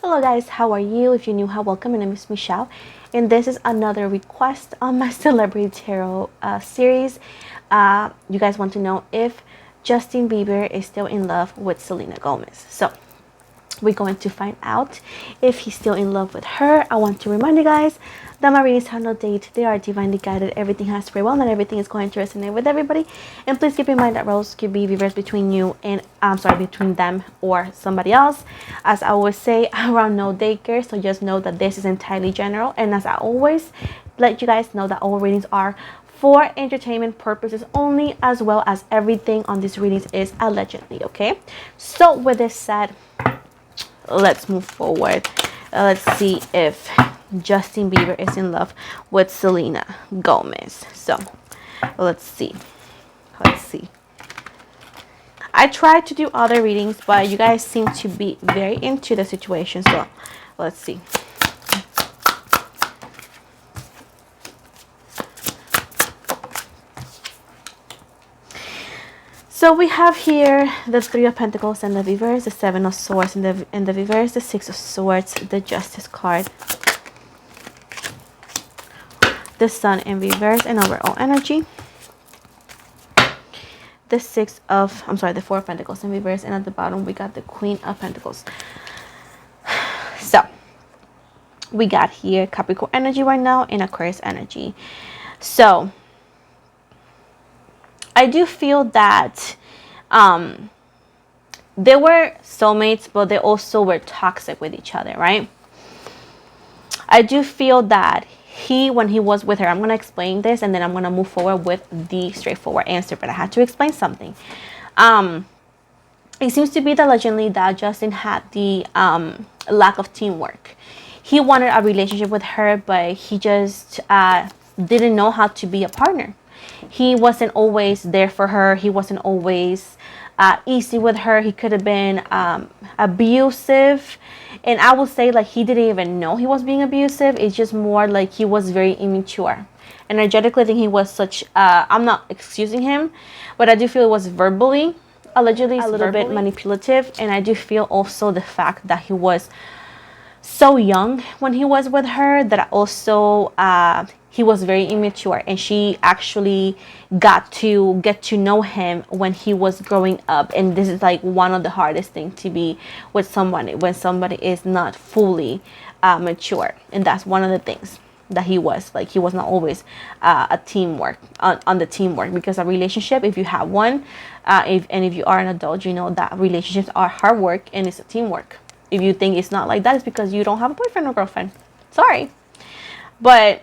Hello guys, how are you? If you're new, hi, welcome. My name is Michelle, and this is another request on my Celebrity Tarot series. You guys want to know if Justin Bieber is still in love with Selena Gomez. So we're going to find out if he's still in love with her. I want to remind you guys that my readings have no date. They are divinely guided. Everything has free will. Not everything is going to resonate with everybody. And please keep in mind that roles could be reversed between you and between them or somebody else. As I always say, around no daycare. So just know that this is entirely general. And as I always let you guys know that all readings are for entertainment purposes only, as well as everything on these readings is allegedly. Okay. So with this said, let's move forward. Let's see if Justin Bieber is in love with Selena Gomez. So let's see. I tried to do other readings, but you guys seem to be very into the situation. So let's see. So we have here the Three of Pentacles and the reverse, the Seven of Swords and the reverse, the Six of Swords, the Justice card, the Sun in reverse and overall energy, the the Four of Pentacles in reverse, and at the bottom we got the Queen of Pentacles. So we got here Capricorn energy right now and Aquarius energy. So I do feel that they were soulmates, but they also were toxic with each other, right? I do feel that when he was with her, I'm going to explain this and then I'm going to move forward with the straightforward answer, but I had to explain something. It seems to be that allegedly that Justin had the lack of teamwork. He wanted a relationship with her, but he just didn't know how to be a partner. He wasn't always there for her. He wasn't always easy with her. He could have been abusive. And I would say like he didn't even know he was being abusive. It's just more like he was very immature. Energetically, I think he was such, I'm not excusing him, but I do feel it was verbally, allegedly, a little bit manipulative. And I do feel also the fact that he was so young when he was with her, that also he was very immature, and she actually got to get to know him when he was growing up. And this is like one of the hardest things to be with somebody when somebody is not fully mature. And that's one of the things that he was like. He was not always a teamwork on the teamwork, because a relationship, if you have one, if you are an adult, you know that relationships are hard work and it's a teamwork. If you think it's not like that, it's because you don't have a boyfriend or girlfriend. Sorry. But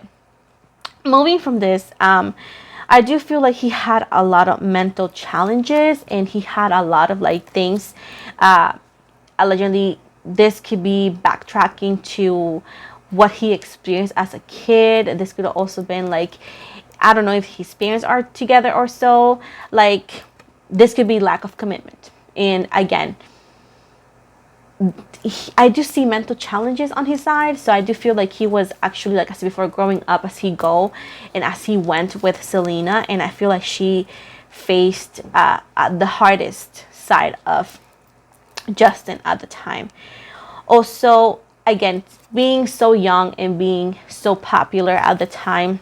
moving from this, I do feel like he had a lot of mental challenges, and he had a lot of like things. Allegedly, this could be backtracking to what he experienced as a kid. This could have also been like, I don't know if his parents are together or so. Like, this could be lack of commitment. And again, I do see mental challenges on his side. So I do feel like he was actually, like I said before, growing up as he went with Selena. And I feel like she faced the hardest side of Justin at the time. Also, again, being so young and being so popular at the time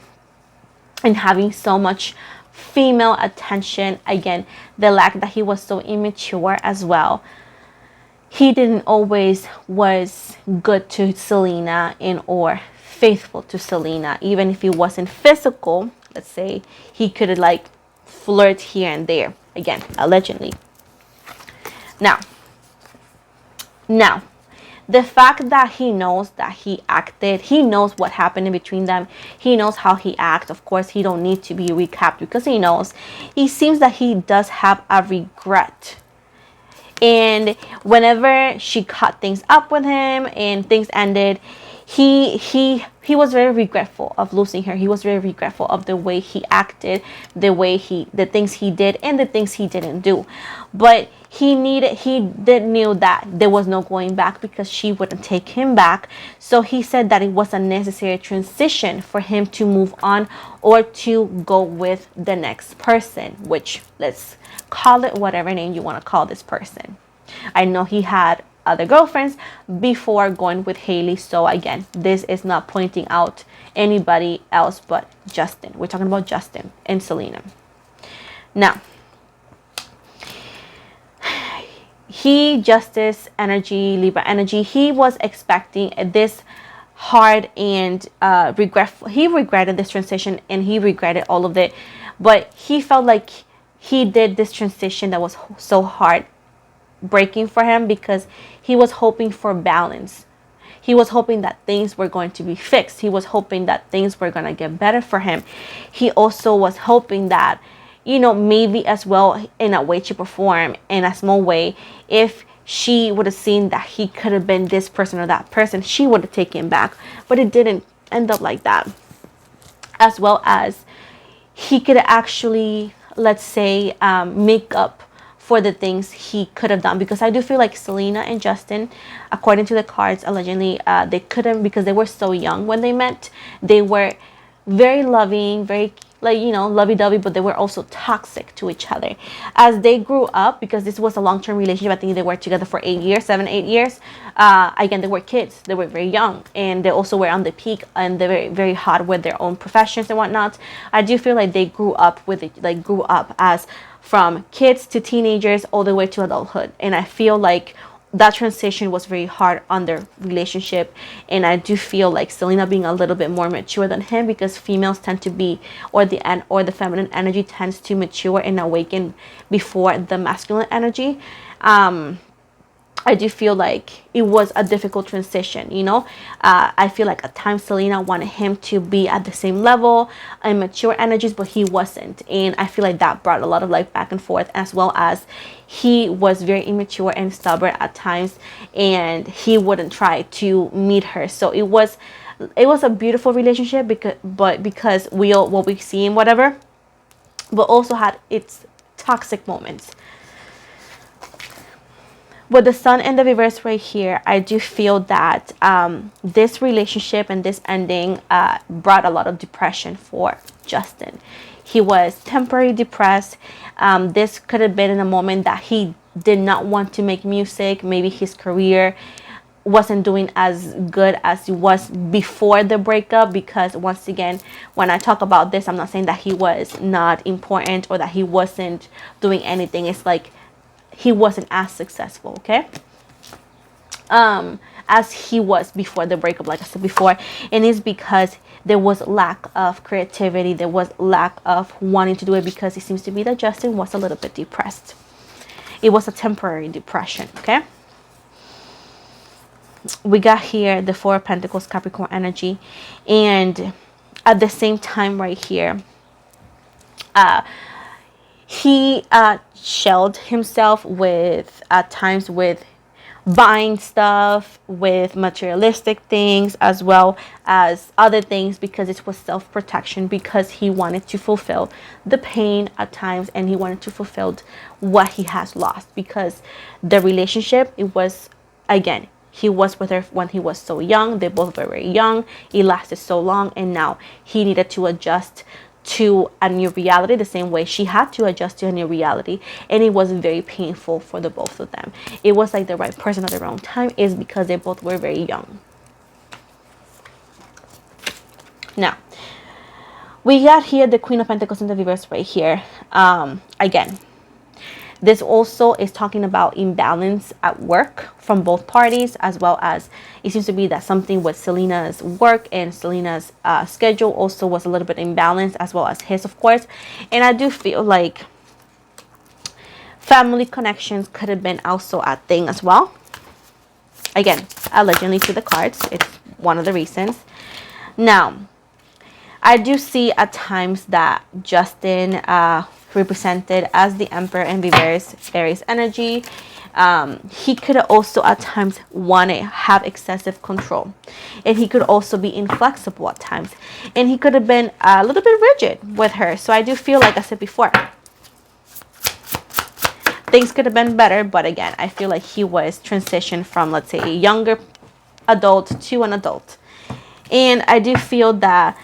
and having so much female attention. Again, the lack that he was so immature as well. He didn't always was good to Selena or faithful to Selena. Even if he wasn't physical, let's say, he could like flirt here and there. Again, allegedly. Now, the fact that he knows that he acted, he knows what happened in between them, he knows how he acts. Of course, he don't need to be recapped because he knows. He seems that he does have a regret. And whenever she cut things up with him and things ended, he was very regretful of losing her. He was very regretful of the way he acted, the things he did and the things he didn't do. But he knew that there was no going back because she wouldn't take him back. So he said that it was a necessary transition for him to move on or to go with the next person, which let's call it whatever name you want to call this person. I know he had other girlfriends before going with Haley. So again, this is not pointing out anybody else but Justin. We're talking about Justin and Selena. Now, Justice energy, Libra energy, he was expecting this hard and regretful. He regretted this transition and he regretted all of it, but he felt like he did this transition that was so hard breaking for him because he was hoping for balance. He was hoping that things were going to be fixed. He was hoping that things were going to get better for him. He also was hoping that, you know, maybe as well in a way, shape, or form, in a small way, if she would have seen that he could have been this person or that person, she would have taken him back. But it didn't end up like that. As well as he could actually, let's say, make up for the things he could have done. Because I do feel like Selena and Justin, according to the cards, allegedly, they couldn't, because they were so young when they met. They were very loving, very, like, you know, lovey-dovey, but they were also toxic to each other. As they grew up, because this was a long-term relationship, I think they were together for 8 years, 7-8 years. Again, they were kids. They were very young, and they also were on the peak, and they were very, very hot with their own professions and whatnot. I do feel like they grew up with it, like grew up as from kids to teenagers all the way to adulthood. And I feel like that transition was very hard on their relationship. And I do feel like Selena being a little bit more mature than him, because females tend to be, or the feminine energy tends to mature and awaken before the masculine energy. I do feel like it was a difficult transition, you know. I feel like at times Selena wanted him to be at the same level and mature energies, but he wasn't. And I feel like that brought a lot of like back and forth, as well as he was very immature and stubborn at times, and he wouldn't try to meet her. So it was a beautiful relationship, because what we see and whatever, but also had its toxic moments. With the sun and the reverse right here, I do feel that this relationship and this ending brought a lot of depression for Justin. He was temporarily depressed. This could have been in a moment that he did not want to make music. Maybe his career wasn't doing as good as it was before the breakup, because once again, when I talk about this, I'm not saying that he was not important or that he wasn't doing anything. It's like he wasn't as successful, okay, as he was before the breakup, like I said before. And it's because there was lack of creativity, there was lack of wanting to do it, because it seems to be that Justin was a little bit depressed. It was a temporary depression, okay. We got here the Four of Pentacles, Capricorn energy, and at the same time right here, he shelled himself with, at times, with buying stuff, with materialistic things, as well as other things, because it was self-protection, because he wanted to fulfill the pain at times, and he wanted to fulfill what he has lost. Because the relationship, it was, again, he was with her when he was so young. They both were very young. It lasted so long, and now he needed to adjust to a new reality the same way she had to adjust to a new reality, and it was very painful for the both of them. It was like the right person at the wrong time, is because they both were very young. Now we got here the Queen of Pentacles in the reverse right here. Again, this also is talking about imbalance at work from both parties, as well as it seems to be that something with Selena's work and Selena's schedule also was a little bit imbalanced, as well as his, of course. And I do feel like family connections could have been also a thing as well. Again, allegedly to the cards, it's one of the reasons. Now, I do see at times that Justin represented as the Emperor in reverse, Aries energy. He could also at times want to have excessive control, and he could also be inflexible at times, and he could have been a little bit rigid with her. So I do feel like I said before, things could have been better, but again, I feel like he was transitioned from, let's say, a younger adult to an adult. And I do feel that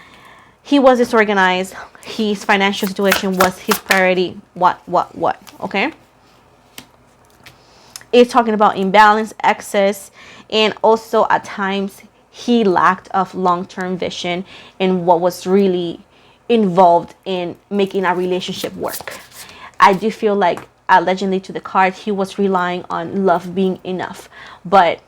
he was disorganized. His financial situation was his priority. What, okay? It's talking about imbalance, excess, and also at times he lacked of long-term vision and what was really involved in making a relationship work. I do feel like allegedly to the card, he was relying on love being enough. But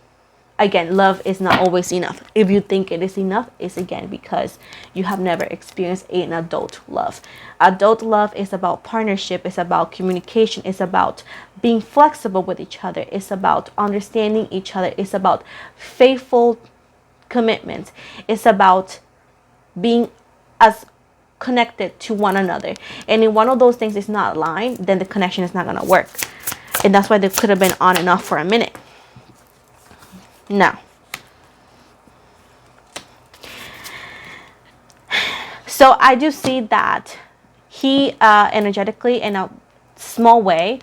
again, love is not always enough. If you think it is enough, it's again because you have never experienced an adult love. Adult love is about partnership, it's about communication, it's about being flexible with each other, it's about understanding each other, it's about faithful commitment, it's about being as connected to one another. And if one of those things is not aligned, then the connection is not going to work. And that's why they could have been on and off for a minute. Now, so I do see that he energetically, in a small way,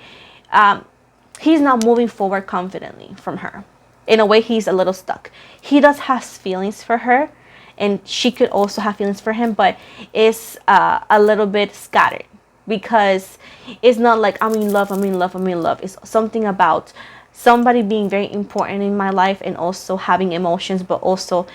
he's not moving forward confidently from her. In a way, he's a little stuck. He does have feelings for her, and she could also have feelings for him, but it's a little bit scattered, because it's not like I'm in love, I'm in love, I'm in love. It's something about somebody being very important in my life, and also having emotions, but also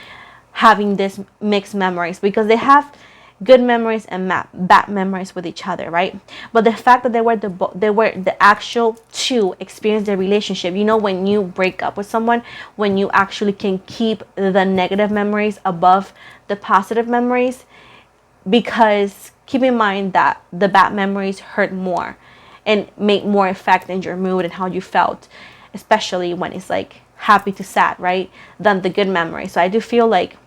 having this mixed memories, because they have good memories and bad memories with each other, right? But the fact that they were the actual two experience the relationship. You know, when you break up with someone, when you actually can keep the negative memories above the positive memories, because keep in mind that the bad memories hurt more and make more effect in your mood and how you felt, especially when it's like happy to sad, right, than the good memory. So I do feel like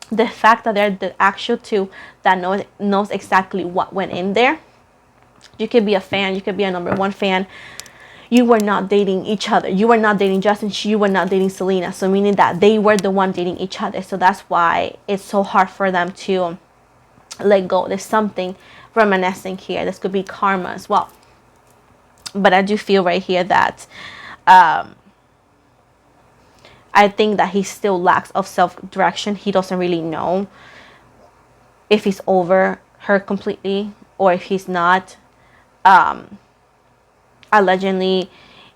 the fact that they're the actual two that knows exactly what went in there. You could be a fan, you could be a number one fan. You were not dating each other. You were not dating Justin. You were not dating Selena. So meaning that they were the one dating each other. So that's why it's so hard for them to let go. There's something reminiscing here. This could be karma as well. But I do feel right here that I think that he still lacks of self-direction. He doesn't really know if he's over her completely or if he's not. Allegedly,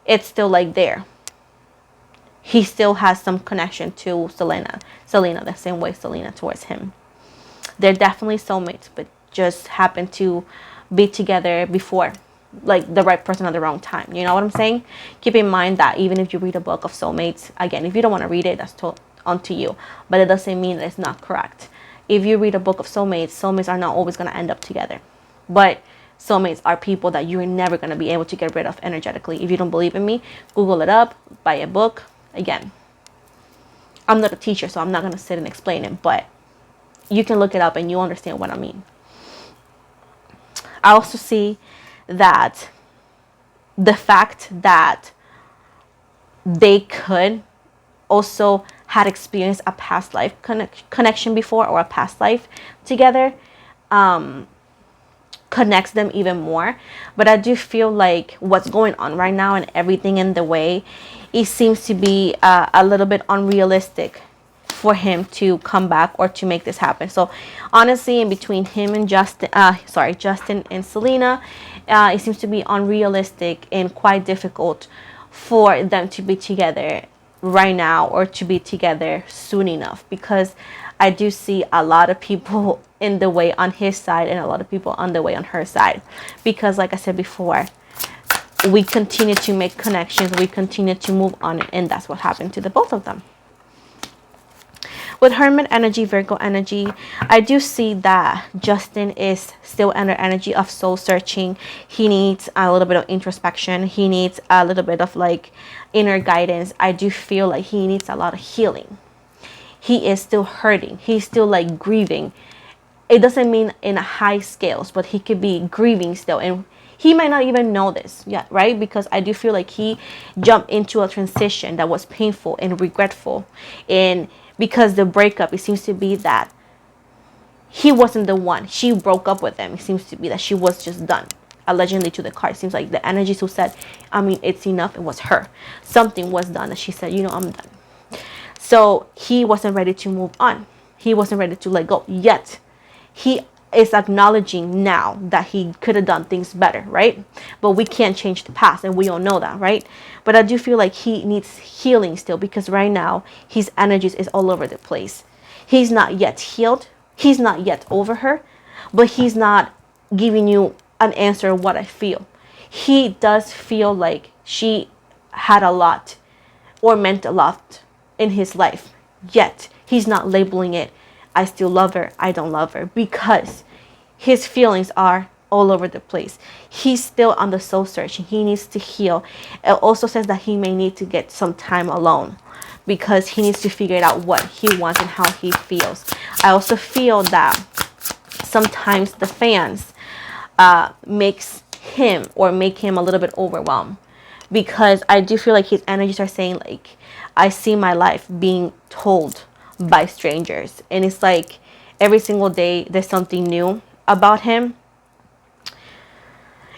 it's still like there. He still has some connection to Selena, the same way Selena towards him. They're definitely soulmates, but just happen to be together before, like the right person at the wrong time. You know what I'm saying? Keep in mind that even if you read a book of soulmates, again, if you don't want to read it, that's onto you. But it doesn't mean that it's not correct. If you read a book of soulmates are not always going to end up together. But soulmates are people that you're never going to be able to get rid of energetically. If you don't believe in me, Google it up, buy a book. Again, I'm not a teacher, so I'm not going to sit and explain it, but you can look it up and you understand what I mean. I also see that the fact that they could also had experienced a past life connection before, or a past life together, connects them even more. But I do feel like what's going on right now and everything in the way, it seems to be a little bit unrealistic for him to come back or to make this happen. So honestly, in between him and Justin and Selena, it seems to be unrealistic and quite difficult for them to be together right now or to be together soon enough, because I do see a lot of people in the way on his side and a lot of people on the way on her side, because like I said before, we continue to make connections, we continue to move on, and that's what happened to the both of them. With Hermit energy, Virgo energy, I do see that Justin is still under energy of soul searching. He needs a little bit of introspection. He needs a little bit of like inner guidance. I do feel like he needs a lot of healing. He is still hurting. He's still like grieving. It doesn't mean in a high scales, but he could be grieving still. And he might not even know this yet, right? Because I do feel like he jumped into a transition that was painful and regretful. And because the breakup, it seems to be that he wasn't the one. She broke up with him. It seems to be that she was just done. Allegedly to the card. It seems like the energies who said, I mean, it's enough. It was her. Something was done that she said, you know, I'm done. So he wasn't ready to move on. He wasn't ready to let go yet. He is acknowledging now that he could have done things better, right? But we can't change the past, and we all know that, right? But I do feel like he needs healing still, because right now his energies is all over the place. He's not yet healed. He's not yet over her, but he's not giving you an answer of what I feel. He does feel like she had a lot or meant a lot in his life, yet he's not labeling it I still love her, I don't love her, because his feelings are all over the place. He's still on the soul searching. He needs to heal. It also says that he may need to get some time alone, because he needs to figure out what he wants and how he feels. I also feel that sometimes the fans makes him or make him a little bit overwhelmed, because I do feel like his energies are saying like, I see my life being told by strangers, and it's like every single day there's something new about him.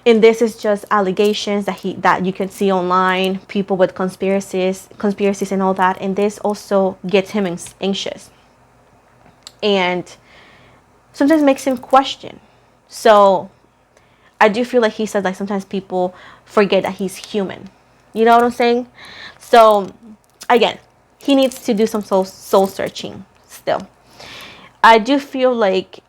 And this is just allegations that you can see online, people with conspiracies and all that, and this also gets him anxious and sometimes makes him question. So I do feel like he says like sometimes people forget that he's human, you know what I'm saying? So again, he needs to do some soul searching still. I do feel like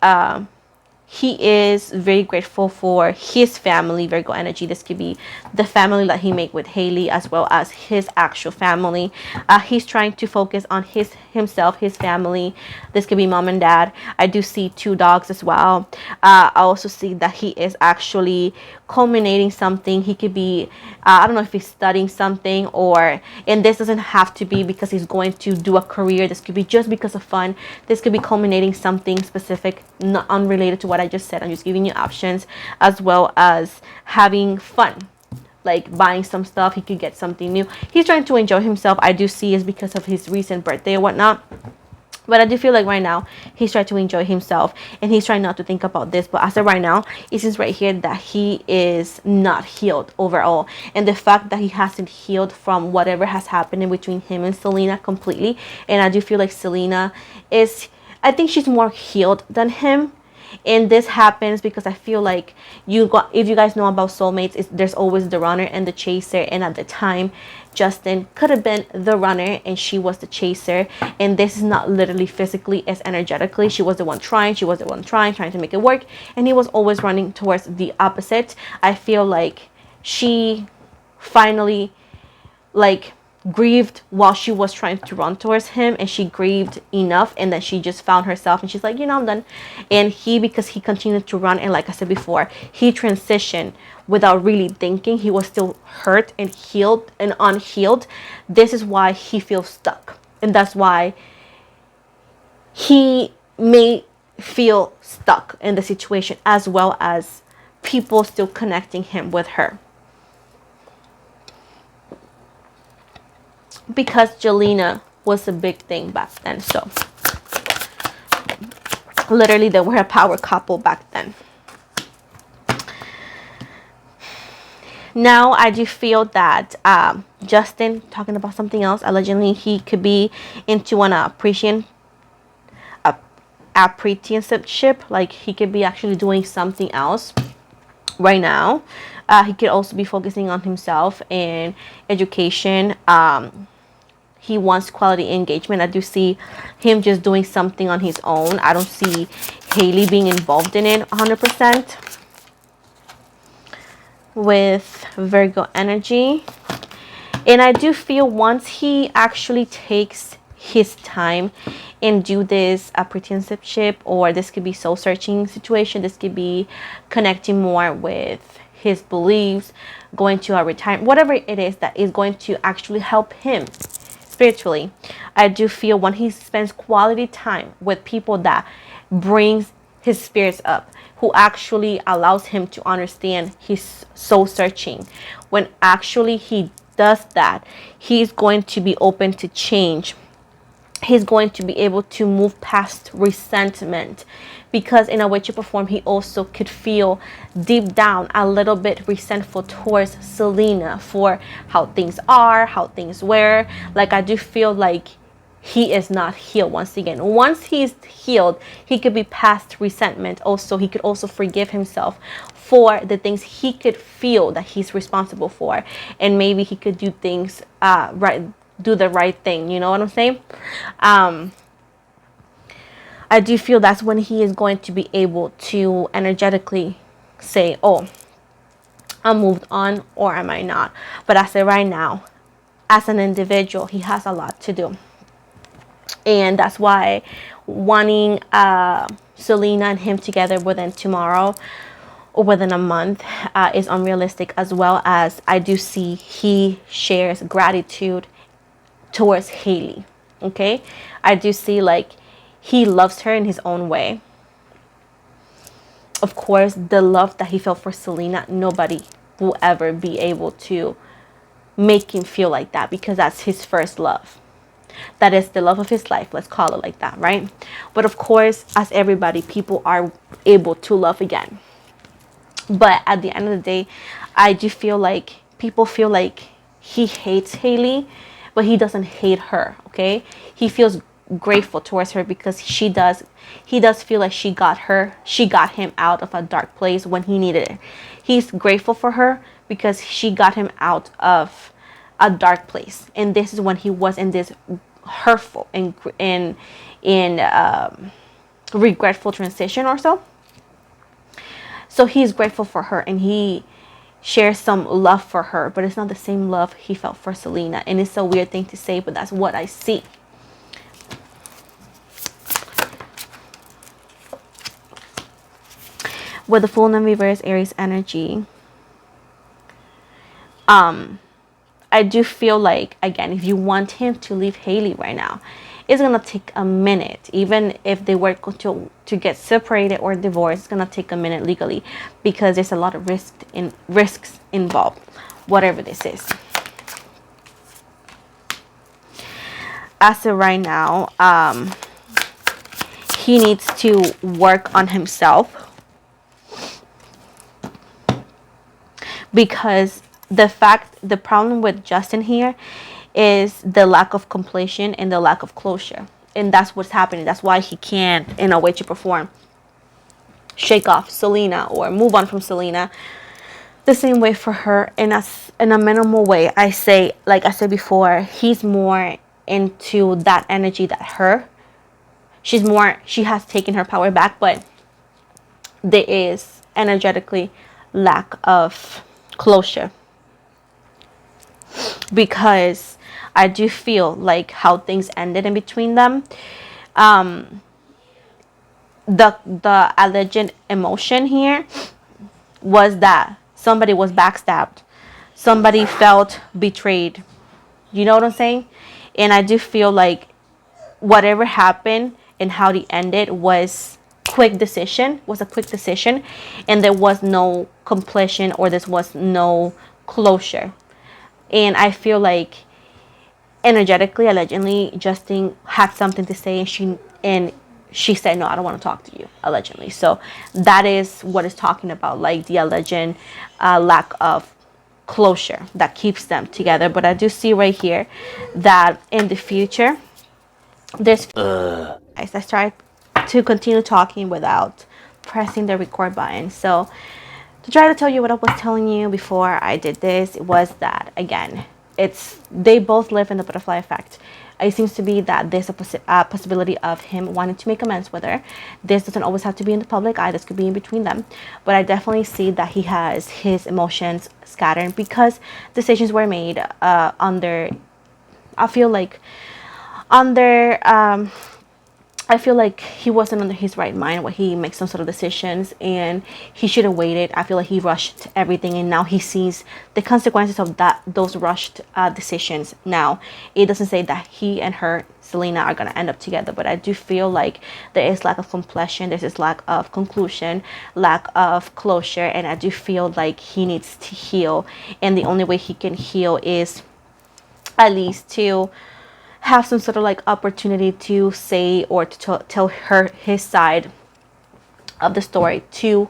he is very grateful for his family, Virgo energy. This could be the family that he made with Haley, as well as his actual family. He's trying to focus on himself, his family. This could be mom and dad. I do see 2 dogs as well. I also see that he is actually culminating something. He could be, I don't know if he's studying something, or, and this doesn't have to be because he's going to do a career. This could be just because of fun. This could be culminating something specific, not unrelated to what I just said. I'm just giving you options, as well as having fun, like buying some stuff. He could get something new. He's trying to enjoy himself. I do see is because of his recent birthday or whatnot. But I do feel like right now he's trying to enjoy himself, and he's trying not to think about this. But as of right now, it seems right here that he is not healed overall. And the fact that he hasn't healed from whatever has happened in between him and Selena completely. And I do feel like Selena is, I think she's more healed than him. And this happens because I feel like if you guys know about soulmates, there's always the runner and the chaser. And at the time, Justin could have been the runner and she was the chaser. And this is not literally physically, as energetically. She was the one trying. She was the one trying to make it work. And he was always running towards the opposite. I feel like she finally grieved while she was trying to run towards him, and she grieved enough, and then she just found herself and she's like, I'm done. And because he continued to run, and like I said before, he transitioned without really thinking. He was still hurt and healed and unhealed. This is why he feels stuck, and that's why he may feel stuck in the situation, as well as people still connecting him with her. Because Jelena was a big thing back then. So literally they were a power couple back then. Now I do feel that Justin, talking about something else, allegedly he could be into an apprenticeship. Like he could be actually doing something else right now. He could also be focusing on himself and education. He wants quality engagement. I do see him just doing something on his own. I don't see Haley being involved in it 100%. With Virgo energy. And I do feel once he actually takes his time and do this apprenticeship, or this could be soul searching situation, this could be connecting more with his beliefs, going to a retirement, whatever it is that is going to actually help him spiritually. I do feel when he spends quality time with people that brings his spirits up, who actually allows him to understand his soul searching, when actually he does that, he's going to be open to change. He's going to be able to move past resentment, because in a way, shape, or form, he also could feel deep down a little bit resentful towards Selena for how things are, how things were. Like I do feel like he is not healed. Once again, once he's healed, he could be past resentment. Also, he could also forgive himself for the things he could feel that he's responsible for, and maybe he could do things right, do the right thing. You know what I'm saying? I do feel that's when he is going to be able to energetically say, oh, I'm moved on, or am I not? But I say right now, as an individual, he has a lot to do. And that's why wanting Selena and him together within tomorrow or within a month is unrealistic, as well as I do see he shares gratitude towards Haley. Okay? I do see like he loves her in his own way. Of course, the love that he felt for Selena, nobody will ever be able to make him feel like that, because that's his first love. That is the love of his life, let's call it like that, right? But of course, as everybody, people are able to love again. But at the end of the day, I do feel like people feel like he hates Haley, but he doesn't hate her, okay? He feels grateful towards her because he does feel like she got him out of a dark place when he needed it. He's grateful for her because she got him out of a dark place, and this is when he was in this hurtful and regretful transition or so. So he's grateful for her, and he shares some love for her, but it's not the same love he felt for Selena. And it's a weird thing to say, but that's what I see. With the full and reverse Aries energy, I do feel like, again, if you want him to leave Haley right now, it's gonna take a minute. Even if they were to get separated or divorced, it's gonna take a minute legally, because there's a lot of risks involved, whatever this is. As of right now, he needs to work on himself, because the problem with Justin here is the lack of completion and the lack of closure. And that's what's happening. That's why he can't, in a way to perform, shake off Selena or move on from Selena the same way for her. And as in a minimal way, I say, like I said before, he's more into that energy that her. She has taken her power back, but there is energetically lack of closure, because I do feel like how things ended in between them, the alleged emotion here was that somebody was backstabbed, somebody felt betrayed, you know what I'm saying? And I do feel like whatever happened and how they ended was a quick decision, and there was no completion, or there was no closure. And I feel like energetically, allegedly, Justin had something to say, and she said, no, I don't want to talk to you, allegedly. So that is what it's talking about, like the alleged lack of closure that keeps them together. But I do see right here that in the future, there's let's try to continue talking without pressing the record button. So to try to tell you what I was telling you before I did this, it was that, again, they both live in the butterfly effect. It seems to be that there's a possibility of him wanting to make amends with her. This doesn't always have to be in the public eye. This could be in between them. But I definitely see that he has his emotions scattered, because decisions were made under, I feel like, I feel like he wasn't under his right mind when he makes some sort of decisions, and he should have waited. I feel like he rushed everything, and now he sees the consequences of those rushed decisions. Now, it doesn't say that he and her, Selena, are going to end up together, but I do feel like there is lack of completion, there's this lack of conclusion, lack of closure, and I do feel like he needs to heal, and the only way he can heal is at least to have some sort of like opportunity to say or to tell her his side of the story to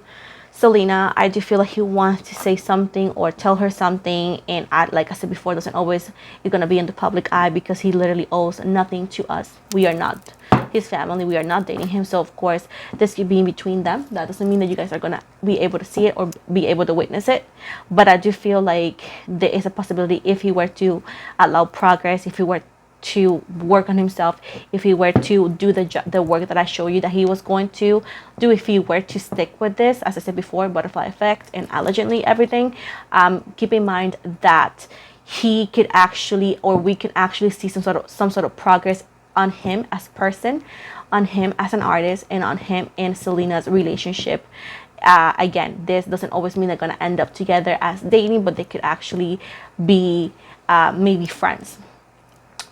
Selena, I do feel like he wants to say something or tell her something, and like I said before, doesn't always is gonna be in the public eye because he literally owes nothing to us. We are not his family. We are not dating him. So of course, this could be in between them. That doesn't mean that you guys are gonna be able to see it or be able to witness it. But I do feel like there is a possibility if he were to allow progress, if he were to work on himself, if he were to do the work that I show you that he was going to do, if he were to stick with this, as I said before, butterfly effect and allegedly everything, keep in mind that he could actually, or we can actually see some sort of progress on him as person, on him as an artist, and on him and Selena's relationship. Again, this doesn't always mean they're going to end up together as dating, but they could actually be maybe friends.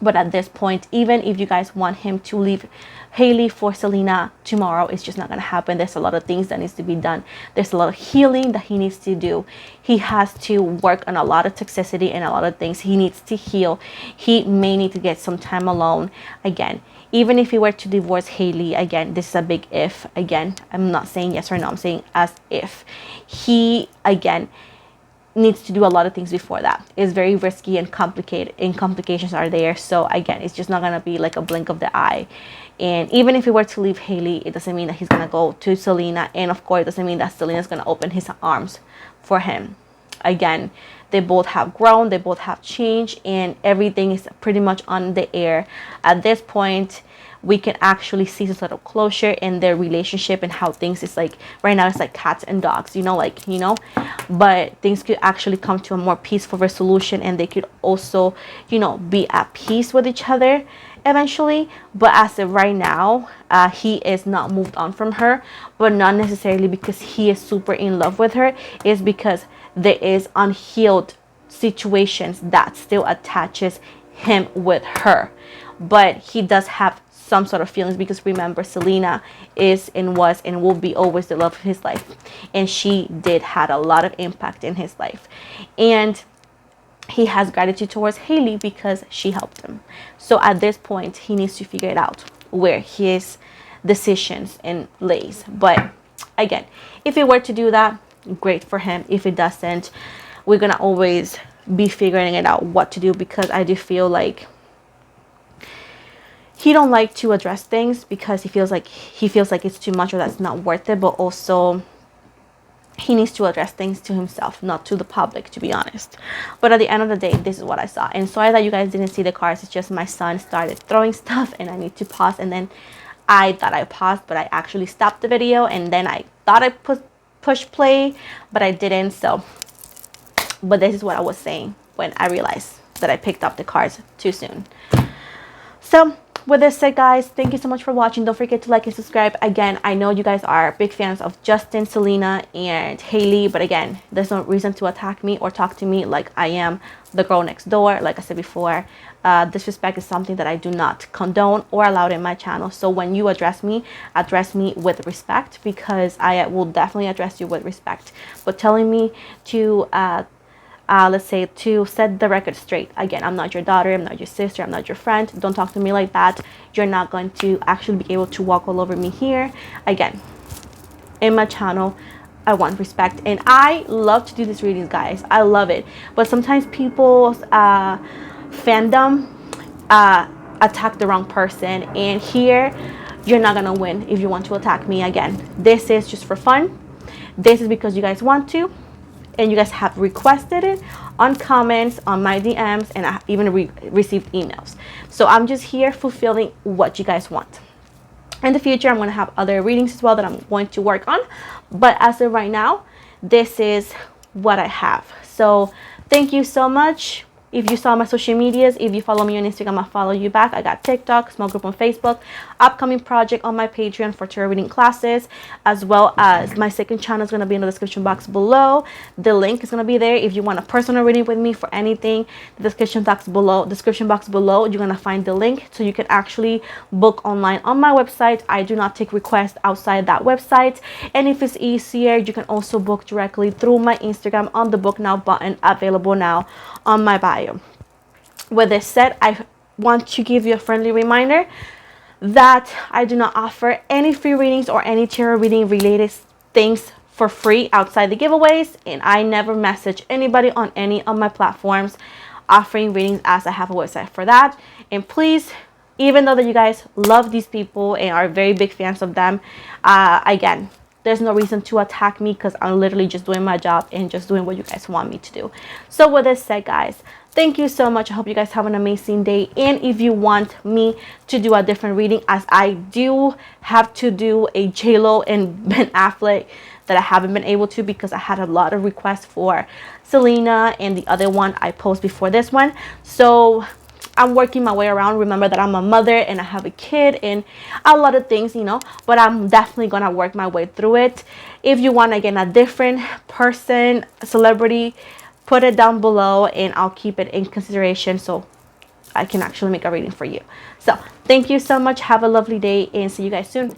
But at this point, even if you guys want him to leave Hailey for Selena tomorrow, it's just not going to happen. There's a lot of things that needs to be done. There's a lot of healing that he needs to do. He has to work on a lot of toxicity and a lot of things. He needs to heal. He may need to get some time alone. Again, even if he were to divorce Hailey, again, this is a big if. Again, I'm not saying yes or no. I'm saying as if. He, again, needs to do a lot of things before that. It's very risky and complicated, and complications are there. So again, it's just not gonna be like a blink of the eye. And even if he were to leave Hailey, it doesn't mean that he's gonna go to Selena, and of course it doesn't mean that Selena's gonna open his arms for him. Again, they both have grown, they both have changed, and everything is pretty much on the air at this point. We can actually see some sort of closure in their relationship and how things is like right now. It's like cats and dogs, but things could actually come to a more peaceful resolution, and they could also, be at peace with each other eventually. But as of right now, he is not moved on from her, but not necessarily because he is super in love with her. It's because there is unhealed situations that still attaches him with her. But he does have some sort of feelings, because remember, Selena is and was and will be always the love of his life, and she did had a lot of impact in his life, and he has gratitude towards Hailey because she helped him. So at this point, he needs to figure it out where his decisions and lays. But again, if he were to do that, great for him. If it doesn't, we're gonna always be figuring it out what to do, because I do feel like he don't like to address things because he feels like it's too much or that's not worth it. But also, he needs to address things to himself, not to the public, to be honest. But at the end of the day, this is what I saw. And sorry that you guys didn't see the cards. It's just my son started throwing stuff and I need to pause. And then I thought I paused, but I actually stopped the video. And then I thought I push play, but I didn't. So, but this is what I was saying when I realized that I picked up the cards too soon. So with this said, guys, thank you so much for watching. Don't forget to like and subscribe. Again, I know you guys are big fans of Justin, Selena, and Hailey, but again, there's no reason to attack me or talk to me like I am the girl next door. Like I said before, disrespect is something that I do not condone or allow in my channel. So when you address me with respect, because I will definitely address you with respect. But telling me to let's say, to set the record straight. Again, I'm not your daughter, I'm not your sister, I'm not your friend. Don't talk to me like that. You're not going to actually be able to walk all over me here. Again, in my channel, I want respect, and I love to do these readings, guys. I love it. But sometimes people's fandom attack the wrong person, and here you're not gonna win if you want to attack me. Again, this is just for fun. This is because you guys want to, and you guys have requested it on comments, on my DMs, and I even received emails. So I'm just here fulfilling what you guys want. In the future, I'm going to have other readings as well that I'm going to work on. But as of right now, this is what I have. So thank you so much. If you saw my social medias, if you follow me on Instagram, I'll follow you back. I got TikTok, small group on Facebook, upcoming project on my Patreon for tarot reading classes, as well as my second channel is going to be in the description box below. The link is going to be there. If you want a personal reading with me for anything, the description box below, you're going to find the link so you can actually book online on my website. I do not take requests outside that website. And if it's easier, you can also book directly through my Instagram on the book now button, available now on my bio. With this said, I want to give you a friendly reminder that I do not offer any free readings or any tarot reading related things for free outside the giveaways, and I never message anybody on any of my platforms offering readings, as I have a website for that. And please, even though that you guys love these people and are very big fans of them, again, there's no reason to attack me, because I'm literally just doing my job and just doing what you guys want me to do. So with this said, guys, thank you so much. I hope you guys have an amazing day. And if you want me to do a different reading, as I do have to do a J-Lo and Ben Affleck that I haven't been able to, because I had a lot of requests for SELENA and the other one I posted before this one. So I'm working my way around. Remember that I'm a mother and I have a kid and a lot of things, you know, but I'm definitely gonna work my way through it. If you want, again, a different person, celebrity, put it down below and I'll keep it in consideration so I can actually make a reading for you. So thank you so much. Have a lovely day and see you guys soon.